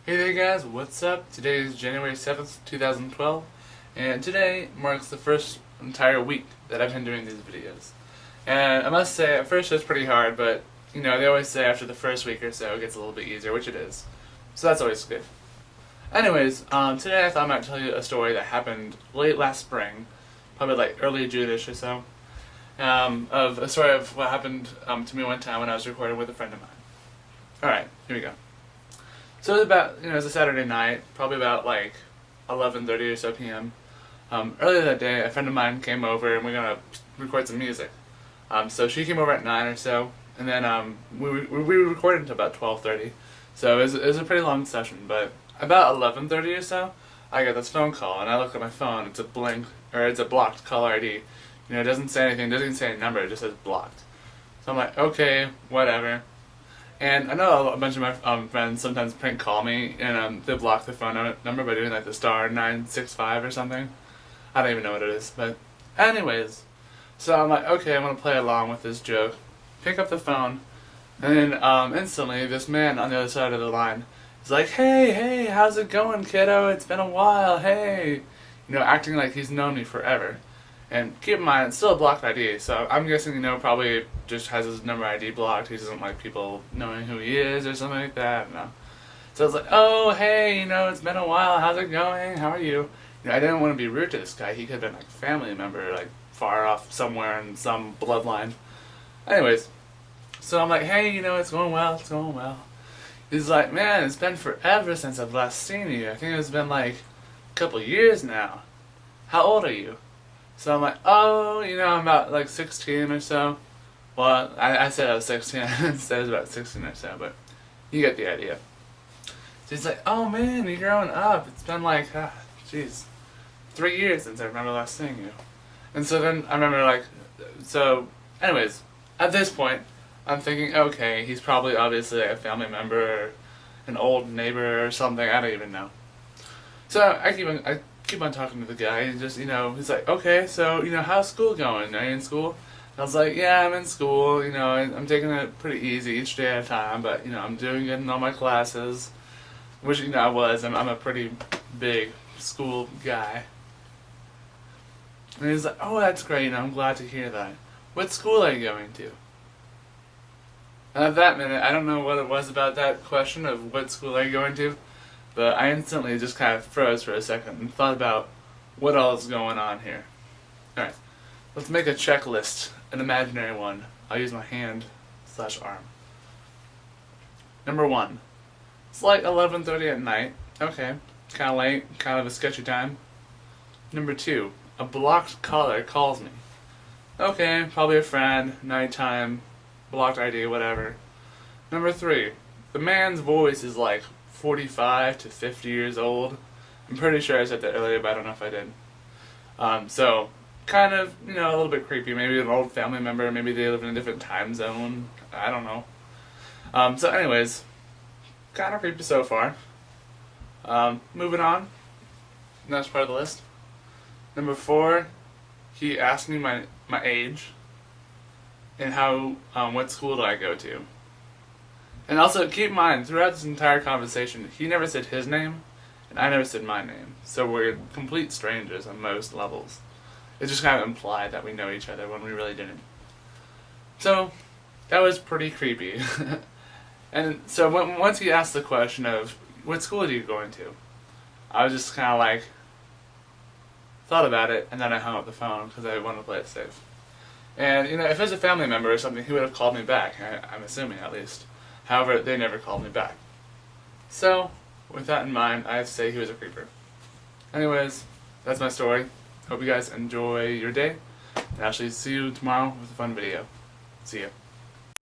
Hey there guys, what's up? Today is January 7th, 2012, and today marks the first entire week that I've been doing these videos. And I must say, at first it was pretty hard, but, you know, they always say after the first week or so it gets a little bit easier, which it is. So that's always good. Anyways, today I thought I might tell you a story that happened late last spring, probably like early June-ish or so, of a story of what happened to me one time when I was recording with a friend of mine. Alright, here we go. So it was about, it was a Saturday night, probably about like 11:30 or so p.m. Earlier that day, a friend of mine came over and we were going to record some music. So she came over at 9 or so, and then we recorded until about 12:30. So it was a pretty long session, but about 11:30 or so, I got this phone call, and I looked at my phone. It's a blocked caller ID. It doesn't say anything, doesn't even say a number, it just says blocked. So I'm like, okay, whatever. And I know a bunch of my friends sometimes prank call me, and they block the phone number by doing like the star 965 or something. I don't even know what it is, but anyways. So I'm like, okay, I'm going to play along with this joke. Pick up the phone, and then instantly this man on the other side of the line is like, hey, how's it going, kiddo? It's been a while, hey. Acting like he's known me forever. And keep in mind, it's still a blocked ID, so I'm guessing, probably just has his number ID blocked. He doesn't like people knowing who he is or something like that. No. So I was like, oh, hey, it's been a while. How's it going? How are you? I didn't want to be rude to this guy. He could have been like a family member, like far off somewhere in some bloodline. Anyways, so I'm like, hey, it's going well, it's going well. He's like, man, it's been forever since I've last seen you. I think it's been like a couple years now. How old are you? So I'm like, oh, I'm about like 16 or so. Well, I said I was 16, instead I was about 16 or so, but you get the idea. So he's like, oh man, you're growing up. It's been like, 3 years since I remember last seeing you. And so then I remember so anyways, at this point, I'm thinking, okay, he's probably obviously like a family member or an old neighbor or something, I don't even know. So I keep on talking to the guy, and just, he's like, okay, so, how's school going? Are you in school? And I was like, yeah, I'm in school, I'm taking it pretty easy each day at a time, but, I'm doing good in all my classes, which, I'm a pretty big school guy. And he's like, oh, that's great, I'm glad to hear that. What school are you going to? And at that minute, I don't know what it was about that question of what school are you going to, but I instantly just kind of froze for a second and thought about what all is going on here. Alright, let's make a checklist, an imaginary one. I'll use my hand/arm. Number 1. It's like 11:30 at night. Okay, kind of late, kind of a sketchy time. Number 2. A blocked caller calls me. Okay, probably a friend, nighttime, blocked ID, whatever. Number 3. The man's voice is like 45 to 50 years old. I'm pretty sure I said that earlier, but I don't know if I did. So, kind of, a little bit creepy. Maybe an old family member, maybe they live in a different time zone. I don't know. So anyways, kind of creepy so far. Moving on. Next part of the list. Number 4, he asked me my age and what school do I go to. And also, keep in mind, throughout this entire conversation, he never said his name, and I never said my name. So we're complete strangers on most levels. It just kind of implied that we know each other when we really didn't. So, that was pretty creepy. And so once he asked the question of, what school are you going to? I was just kind of thought about it, and then I hung up the phone because I wanted to play it safe. And, if it was a family member or something, he would have called me back, I'm assuming at least. However, they never called me back. So, with that in mind, I have to say he was a creeper. Anyways, that's my story. Hope you guys enjoy your day, and I'll actually see you tomorrow with a fun video. See ya.